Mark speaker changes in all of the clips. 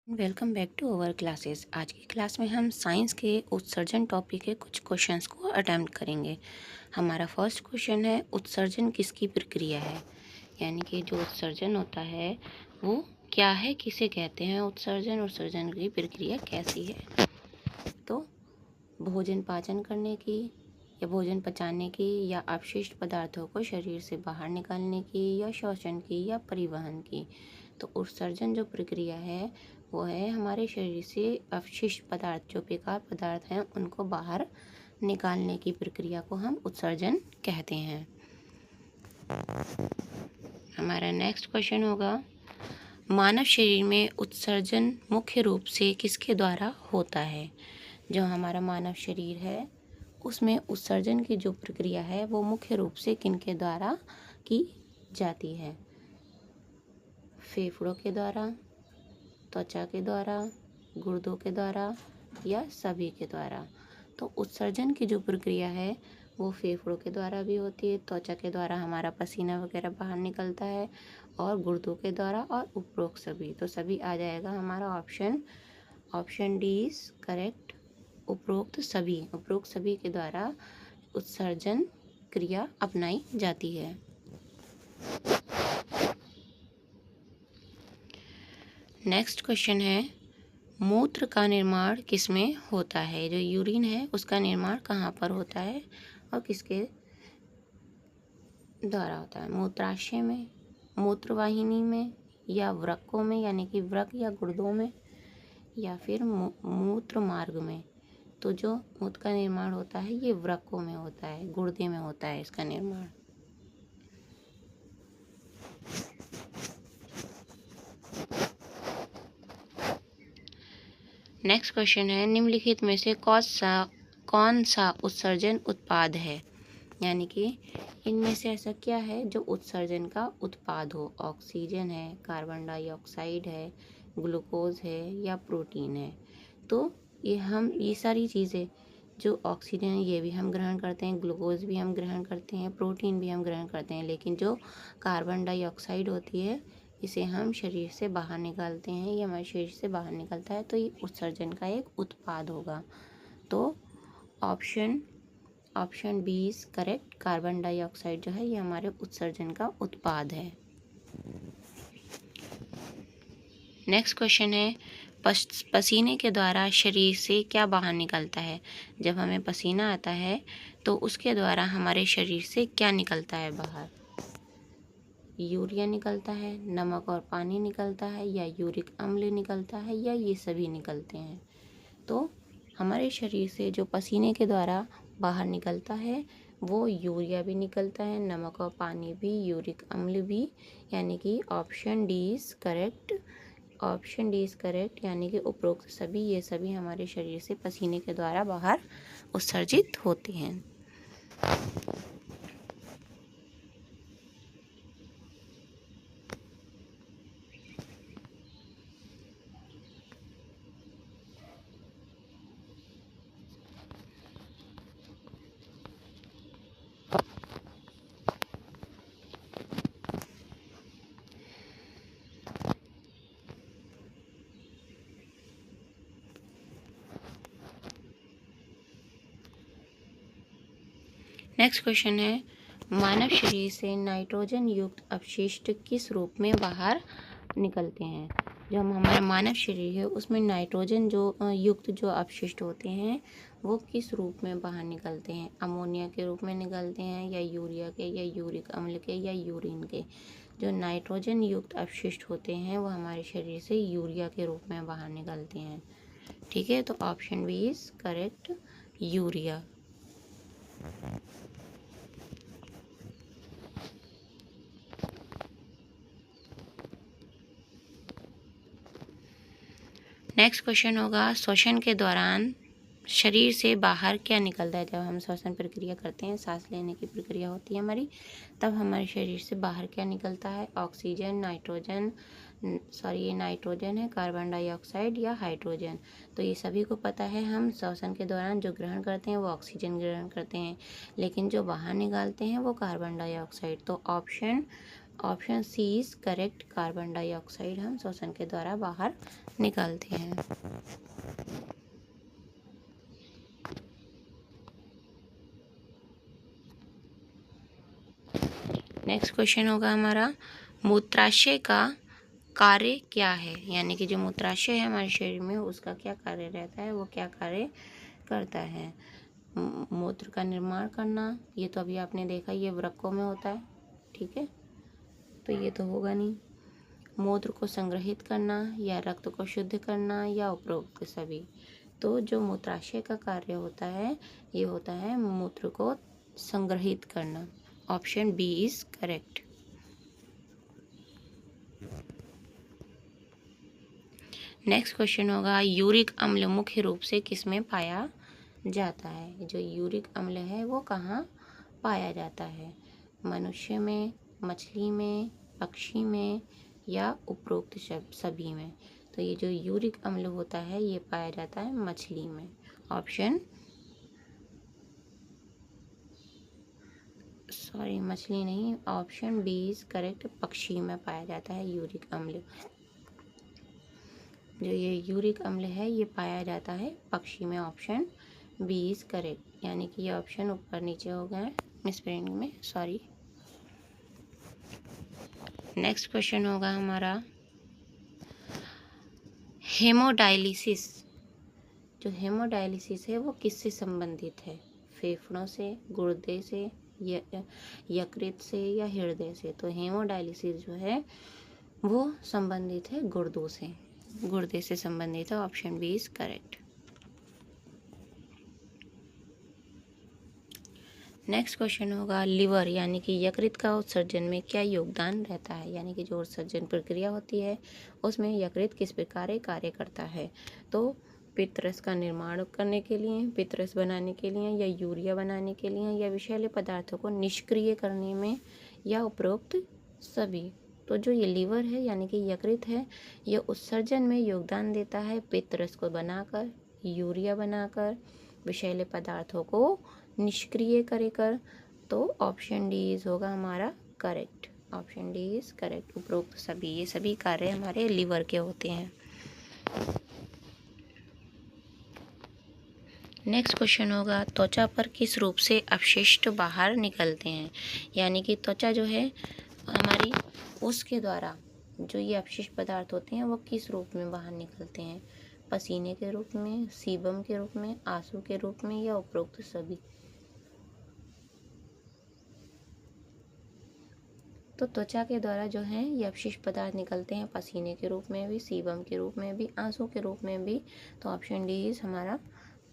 Speaker 1: Welcome back to our classes. आज की class में हम साइंस के उत्सर्जन टॉपिक के कुछ क्वेश्चंस को अटेम्प्ट करेंगे। हमारा फर्स्ट क्वेश्चन है, उत्सर्जन किसकी प्रक्रिया है? यानी कि जो उत्सर्जन होता है वो क्या है, किसे कहते हैं उत्सर्जन, उत्सर्जन की प्रक्रिया कैसी है? तो भोजन पाचन करने की, या भोजन पचाने की, या अपशिष्ट पदार्थों को शरीर से बाहर निकालने की, या श्वसन की, या परिवहन की। तो उत्सर्जन जो प्रक्रिया है वो है हमारे शरीर से अपशिष्ट पदार्थ, जो बेकार पदार्थ हैं, उनको बाहर निकालने की प्रक्रिया को हम उत्सर्जन कहते हैं। हमारा नेक्स्ट क्वेश्चन होगा, मानव शरीर में उत्सर्जन मुख्य रूप से किसके द्वारा होता है? जो हमारा मानव शरीर है उसमें उत्सर्जन की जो प्रक्रिया है वो मुख्य रूप से किनके द्वारा की जाती है? फेफड़ों के द्वारा, त्वचा के द्वारा, गुर्दों के द्वारा, या सभी के द्वारा। तो उत्सर्जन की जो प्रक्रिया है वो फेफड़ों के द्वारा भी होती है, त्वचा के द्वारा हमारा पसीना वगैरह बाहर निकलता है, और गुर्दों के द्वारा, और उपरोक्त सभी। तो सभी आ जाएगा हमारा ऑप्शन डी इज करेक्ट। उपरोक्त सभी के द्वारा उत्सर्जन क्रिया अपनाई जाती है। नेक्स्ट क्वेश्चन है, मूत्र का निर्माण किसमें होता है? जो यूरिन है उसका निर्माण कहाँ पर होता है और किसके द्वारा होता है? मूत्राशय में, मूत्रवाहिनी में, या वृक्कों में, यानी कि वृक्क या गुर्दों में, या फिर मूत्र मार्ग में। तो जो मूत्र का निर्माण होता है ये वृक्कों में होता है, गुर्दे में होता है इसका निर्माण। नेक्स्ट क्वेश्चन है, निम्नलिखित में से कौन सा उत्सर्जन उत्पाद है? यानी कि इनमें से ऐसा क्या है जो उत्सर्जन का उत्पाद हो? ऑक्सीजन है, कार्बन डाइऑक्साइड है, ग्लूकोज है, या प्रोटीन है? तो ये सारी चीज़ें, जो ऑक्सीजन है ये भी हम ग्रहण करते हैं, ग्लूकोज भी हम ग्रहण करते हैं, प्रोटीन भी हम ग्रहण करते हैं, लेकिन जो कार्बन डाइऑक्साइड होती है इसे हम शरीर से बाहर निकालते हैं, ये हमारे शरीर से बाहर निकलता है, तो ये उत्सर्जन का एक उत्पाद होगा। तो option B is correct. Carbon dioxide जो है ये हमारे उत्सर्जन का उत्पाद है। नेक्स्ट क्वेश्चन है, पसीने के द्वारा शरीर से क्या बाहर निकलता है? जब हमें पसीना आता है तो उसके द्वारा हमारे शरीर से क्या निकलता है बाहर? यूरिया निकलता है, नमक और पानी निकलता है, या यूरिक अम्ल निकलता है, या ये सभी निकलते हैं? तो हमारे शरीर से जो पसीने के द्वारा बाहर निकलता है वो यूरिया भी निकलता है, नमक और पानी भी, यूरिक अम्ल भी, यानी कि ऑप्शन डी इज करेक्ट। यानी कि उपरोक्त सभी, ये सभी हमारे शरीर से पसीने के द्वारा बाहर उत्सर्जित होते हैं। नेक्स्ट क्वेश्चन है, मानव शरीर से नाइट्रोजन युक्त अपशिष्ट किस रूप में बाहर निकलते हैं? जो हमारा मानव शरीर है उसमें नाइट्रोजन जो युक्त जो अपशिष्ट होते हैं वो किस रूप में बाहर निकलते हैं? अमोनिया के रूप में निकलते हैं, या यूरिया के, या यूरिक अम्ल के, या यूरिन के? जो नाइट्रोजन युक्त अपशिष्ट होते हैं वो हमारे शरीर से यूरिया के रूप में बाहर निकलते हैं। ठीक है, तो option B is correct, urea. Next question होगा, श्वसन के दौरान शरीर से बाहर क्या निकलता है? जब हम श्वसन प्रक्रिया करते हैं, सांस लेने की प्रक्रिया होती है हमारी, तब हमारे शरीर से बाहर क्या निकलता है? ऑक्सीजन, ये नाइट्रोजन है, कार्बन डाइऑक्साइड, या हाइड्रोजन? तो ये सभी को पता है, हम श्वसन के दौरान जो ग्रहण करते हैं वो ऑक्सीजन ग्रहण करते हैं, लेकिन जो बाहर निकालते हैं वो कार्बन डाइऑक्साइड। तो option C is correct, carbon dioxide हम श्वसन के द्वारा बाहर निकालते हैं। नेक्स्ट क्वेश्चन होगा हमारा, मूत्राशय का कार्य क्या है? यानी कि जो मूत्राशय है हमारे शरीर में, उसका क्या कार्य रहता है, वो क्या कार्य करता है? मूत्र का निर्माण करना, ये तो अभी आपने देखा, ये वृक्कों में होता है, ठीक है, तो ये तो होगा नहीं। मूत्र को संग्रहित करना, या रक्त को शुद्ध करना, या उपरोक्त सभी। तो जो मूत्राशय का कार्य होता है, ये होता है मूत्र को संग्रहित करना। Option B is correct. Next question होगा, यूरिक अम्ल मुख्य रूप से किसमें पाया जाता है? जो यूरिक अम्ल है वो कहाँ पाया जाता है? मनुष्य में, मछली में, पक्षी में, या उपरोक्त सभी में? तो ये जो यूरिक अम्ल होता है ये पाया जाता है मछली में। मछली नहीं, ऑप्शन बी इज करेक्ट, पक्षी में पाया जाता है यूरिक अम्ल। जो ये यूरिक अम्ल है ये पाया जाता है पक्षी में। ऑप्शन बी इज करेक्ट, यानी कि ये ऑप्शन ऊपर नीचे हो गए मिसप्रिंट में, सॉरी। नेक्स्ट क्वेश्चन होगा हमारा, हेमोडायलिसिस। जो हेमोडायलिसिस है वो किससे संबंधित है? फेफड़ों से, गुर्दे से, यकृत से, या हृदय से? तो हेमोडायलिसिस जो है वो संबंधित है गुर्दों से, गुर्दे से संबंधित है। Option B is correct. Next question होगा, लिवर यानी कि यकृत का उत्सर्जन में क्या योगदान रहता है? यानी कि जो उत्सर्जन प्रक्रिया होती है उसमें यकृत किस प्रकार कार्य करता है? तो पित्तरस का निर्माण करने के लिए, पित्तरस बनाने के लिए, या यूरिया बनाने के लिए, या विषैले पदार्थों को निष्क्रिय करने में, या उपरोक्त सभी? तो जो ये लिवर है यानी कि यकृत है, ये उत्सर्जन में योगदान देता है पित्तरस को बनाकर, यूरिया बनाकर, विषैले पदार्थों को निष्क्रिय कर। तो ऑप्शन डी इज होगा हमारा correct. Option D is correct, उपरोक्त सभी, ये सभी कार्य हमारे लिवर के होते हैं। नेक्स्ट क्वेश्चन होगा, त्वचा पर किस रूप से अपशिष्ट बाहर निकलते हैं? यानी कि त्वचा जो है हमारी, उसके द्वारा जो ये अपशिष्ट पदार्थ होते हैं वो किस रूप में बाहर निकलते हैं? पसीने के रूप में, सीबम के रूप में, आंसू के रूप में, या उपरोक्त सभी? तो त्वचा के द्वारा जो है ये अपशिष्ट पदार्थ निकलते हैं पसीने के रूप में भी, सीबम के रूप में भी, आंसू के रूप में भी। तो ऑप्शन डी इज हमारा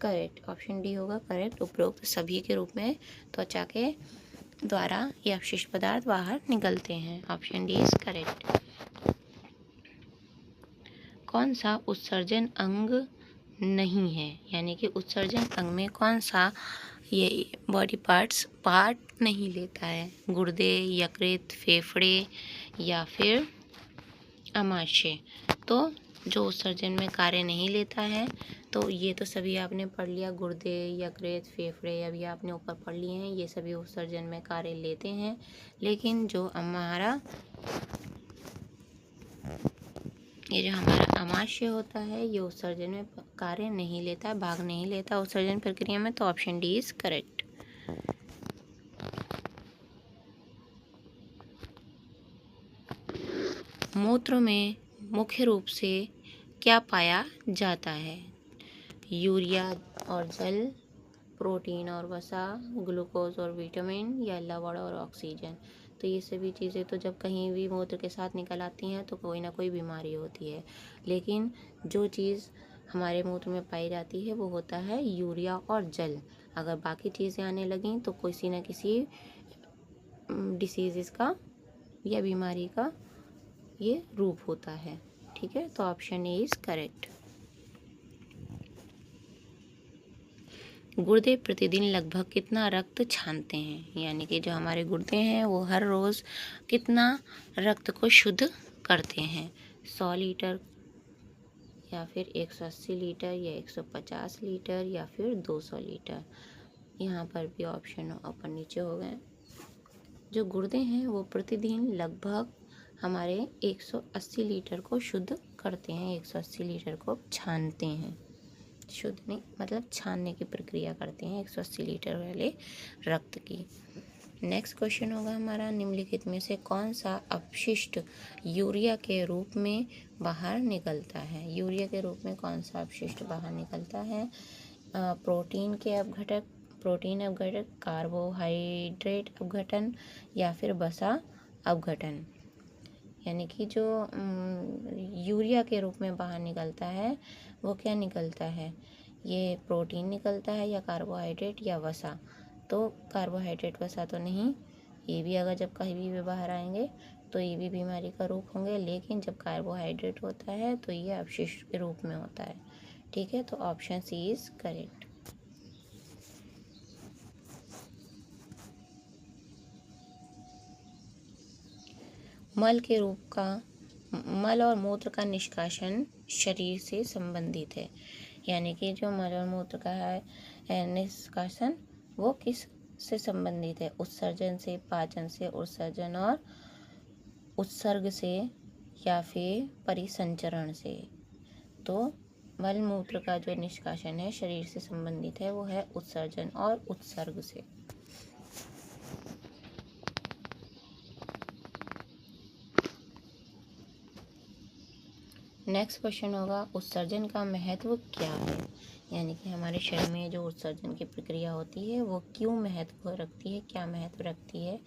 Speaker 1: करेक्ट। ऑप्शन डी होगा करेक्ट, उपरोक्त सभी के रूप में त्वचा के द्वारा ये अपशिष्ट पदार्थ बाहर निकलते हैं। Option D is correct. कौन सा उत्सर्जन अंग नहीं है? यानी कि उत्सर्जन अंग में कौन सा ये बॉडी पार्ट नहीं लेता है? गुर्दे, यकृत, फेफड़े, या फिर आमाशय? तो जो उत्सर्जन में कार्य नहीं लेता है, तो ये तो सभी आपने पढ़ लिया, गुर्दे, यकृत, फेफड़े, अभी आपने ऊपर पढ़ लिए हैं, ये सभी उत्सर्जन में कार्य लेते हैं। लेकिन जो हमारा आमाशय होता है ये उत्सर्जन में कार्य नहीं लेता, भाग नहीं लेता उत्सर्जन प्रक्रिया में। तो ऑप्शन डी इज करेक्ट। मूत्र में मुख्य रूप से क्या पाया जाता है? यूरिया और जल, प्रोटीन और वसा, ग्लूकोज और विटामिन, या लवण और ऑक्सीजन? तो ये सभी चीज़ें तो जब कहीं भी मूत्र के साथ निकल आती हैं तो कोई ना कोई बीमारी होती है। लेकिन जो चीज़ हमारे मूत्र में पाई जाती है वो होता है यूरिया और जल। अगर बाकी चीज़ें आने लगें तो किसी न किसी डिसीज़ का या बीमारी का ये रूप होता है। ठीक है, तो ऑप्शन ए इज करेक्ट। गुर्दे प्रतिदिन लगभग कितना रक्त छानते हैं? यानी कि जो हमारे गुर्दे हैं वो हर रोज़ कितना रक्त को शुद्ध करते हैं? 100 लीटर, या फिर 180 लीटर, या 150 लीटर, या फिर 200 लीटर? यहाँ पर भी ऑप्शन ऊपर नीचे हो गए। जो गुर्दे हैं वो प्रतिदिन लगभग हमारे 180 लीटर को शुद्ध करते हैं, 180 लीटर को छानते हैं, शुद्ध नहीं मतलब छानने की प्रक्रिया करते हैं 180 लीटर वाले रक्त की। नेक्स्ट क्वेश्चन होगा हमारा, निम्नलिखित में से कौन सा अपशिष्ट यूरिया के रूप में बाहर निकलता है? यूरिया के रूप में कौन सा अपशिष्ट बाहर निकलता है? प्रोटीन के अपघटक, प्रोटीन अपघटक, कार्बोहाइड्रेट अपघटन या फिर वसा अपघटन। यानी कि जो यूरिया के रूप में बाहर निकलता है वो क्या निकलता है? ये प्रोटीन निकलता है या कार्बोहाइड्रेट या वसा? तो कार्बोहाइड्रेट वसा तो नहीं, ये भी अगर जब कहीं भी बाहर आएंगे तो ये भी बीमारी का रूप होंगे, लेकिन जब कार्बोहाइड्रेट होता है तो ये अपशिष्ट के रूप में होता है। ठीक है, तो ऑप्शन सी इज करेक्ट। मल के रूप का, मल और मूत्र का निष्कासन शरीर से संबंधित है। यानी कि जो मल और मूत्र का है निष्कासन वो किस से संबंधित है? उत्सर्जन से, पाचन से, उत्सर्जन और उत्सर्ग से या फिर परिसंचरण से? तो मल मूत्र का जो निष्कासन है शरीर से संबंधित है, वो है उत्सर्जन और उत्सर्ग से। नेक्स्ट क्वेश्चन होगा, उत्सर्जन का महत्व क्या है? यानी कि हमारे शरीर में जो उत्सर्जन की प्रक्रिया होती है वो क्यों महत्व रखती है, क्या महत्व रखती है?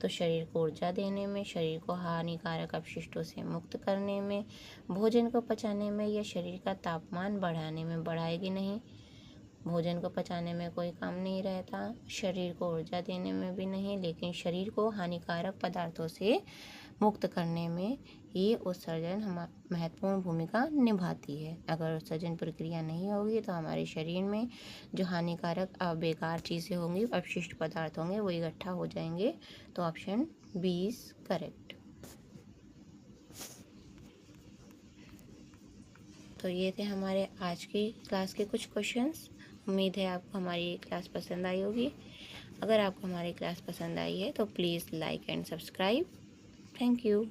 Speaker 1: तो शरीर को ऊर्जा देने में, शरीर को हानिकारक अपशिष्टों से मुक्त करने में, भोजन को पचाने में या शरीर का तापमान बढ़ाने में। बढ़ाएगी नहीं, भोजन को पचाने में कोई काम नहीं रहता, शरीर को ऊर्जा देने में भी नहीं, लेकिन शरीर को हानिकारक पदार्थों से मुक्त करने में ये उत्सर्जन महत्वपूर्ण भूमिका निभाती है। अगर उत्सर्जन प्रक्रिया नहीं होगी तो हमारे शरीर में जो हानिकारक बेकार चीज़ें होंगी, अपशिष्ट पदार्थ होंगे, वो इकट्ठा हो जाएंगे। तो ऑप्शन बी इज करेक्ट। तो ये थे हमारे आज की क्लास के कुछ क्वेश्चंस। उम्मीद है आपको हमारी क्लास पसंद आई होगी। अगर आपको हमारी क्लास पसंद आई है तो please like and subscribe. Thank you.